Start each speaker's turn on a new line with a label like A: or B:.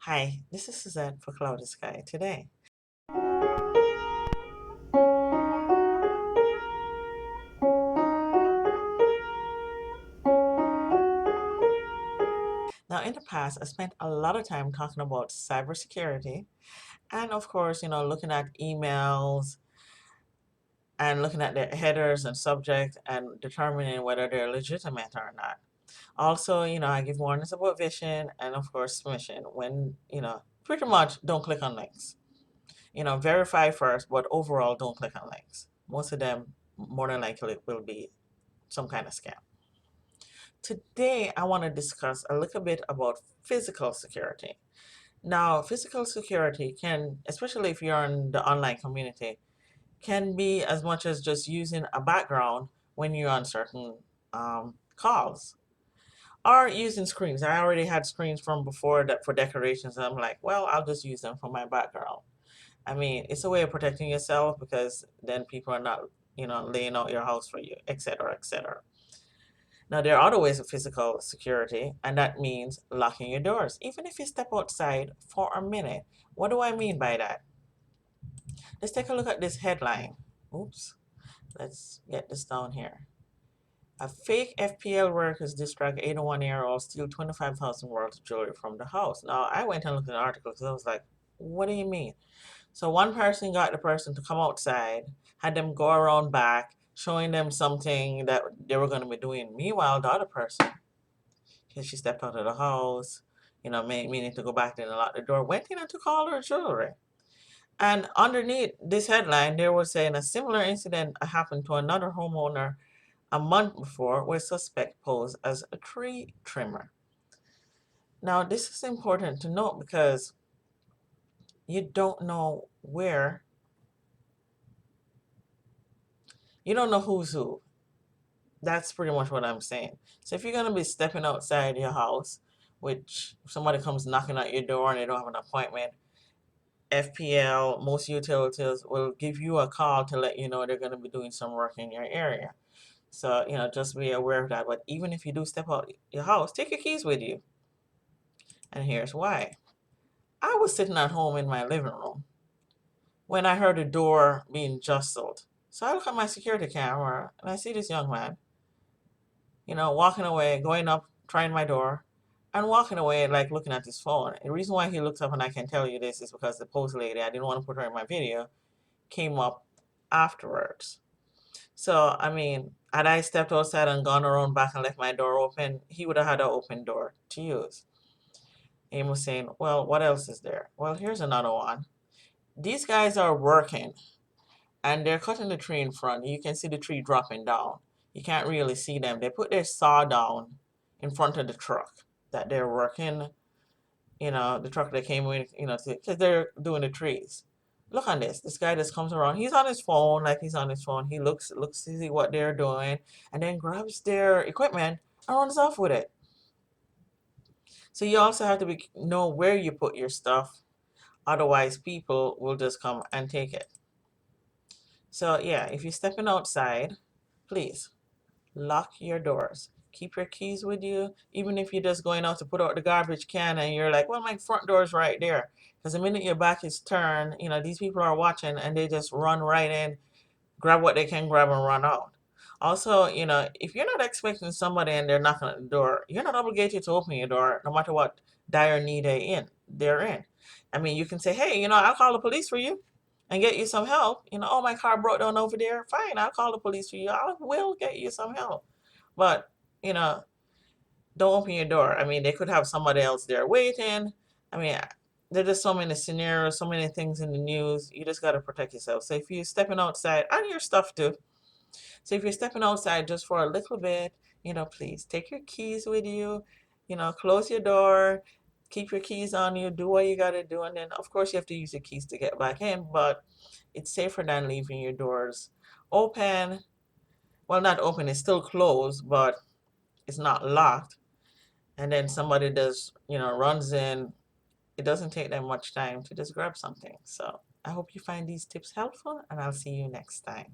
A: Hi, this is Suzette for Cloudy Sky today. Now, in the past, I spent a lot of time talking about cybersecurity and, of course, looking at emails and looking at their headers and subject and determining whether they're legitimate or not. Also, I give warnings about phishing and, of course, smishing when, pretty much don't click on links. Verify first, but overall, don't click on links. Most of them, more than likely, will be some kind of scam. Today, I want to discuss a little bit about physical security. Now, physical security can, especially if you're in the online community, can be as much as just using a background when you're on certain calls or using screens. I already had screens from before that for decorations. And I'm like, well, I'll just use them for my background. I mean, it's a way of protecting yourself because then people are not, laying out your house for you, etc., etc. Now, there are other ways of physical security, and that means locking your doors, even if you step outside for a minute. What do I mean by that? Let's take a look at this headline. Oops, let's get this down here. A fake FPL workers distract 81-year-old steal 25,000 worth of jewelry from the house. Now, I went and looked at the article because I was like, what do you mean? So one person got the person to come outside, had them go around back, showing them something that they were going to be doing. Meanwhile, the other person, because she stepped out of the house, meaning to go back in and lock the door, went in and took all her jewelry. And underneath this headline, they were saying a similar incident happened to another homeowner a month before where suspect posed as a tree trimmer. Now, this is important to note because you don't know you don't know who's who. That's pretty much what I'm saying. So if you're going to be stepping outside your house, which if somebody comes knocking at your door and they don't have an appointment, FPL, most utilities will give you a call to let you know they're going to be doing some work in your area. So, just be aware of that. But even if you do step out your house, take your keys with you. And here's why. I was sitting at home in my living room when I heard a door being jostled. So I look at my security camera and I see this young man, walking away, going up, trying my door, and walking away like looking at his phone. And the reason why he looks up and I can tell you this is because the post lady, I didn't want to put her in my video, came up afterwards. So, I mean, had I stepped outside and gone around back and left my door open, he would have had an open door to use. And he was saying, well, what else is there? Well, here's another one. These guys are working and they're cutting the tree in front. You can see the tree dropping down. You can't really see them. They put their saw down in front of the truck that they're working, the truck that came with, because they're doing the trees. Look on this. This guy just comes around. He's on his phone, like he's on his phone. He looks to see what they're doing, and then grabs their equipment and runs off with it. So you also have to know where you put your stuff. Otherwise, people will just come and take it. So yeah, if you're stepping outside, please lock your doors. Keep your keys with you, even if you're just going out to put out the garbage can and you're like, well, my front door is right there. Because the minute your back is turned, these people are watching and they just run right in, grab what they can grab and run out. Also, if you're not expecting somebody and they're knocking at the door, you're not obligated to open your door no matter what dire need they're in. I mean, you can say, hey, I'll call the police for you and get you some help. Oh, my car broke down over there. Fine, I'll call the police for you. I will get you some help. But, you know, don't open your door. I mean, they could have somebody else there waiting. I mean, there's just so many scenarios, so many things in the news. You just got to protect yourself. So if you're stepping outside, and your stuff too. So if you're stepping outside just for a little bit, please take your keys with you, close your door, keep your keys on you, do what you got to do. And then, of course, you have to use your keys to get back in, but it's safer than leaving your doors open. Well, not open, it's still closed, but it's not locked. And then somebody runs in. It doesn't take them much time to just grab something. So I hope you find these tips helpful, and I'll see you next time.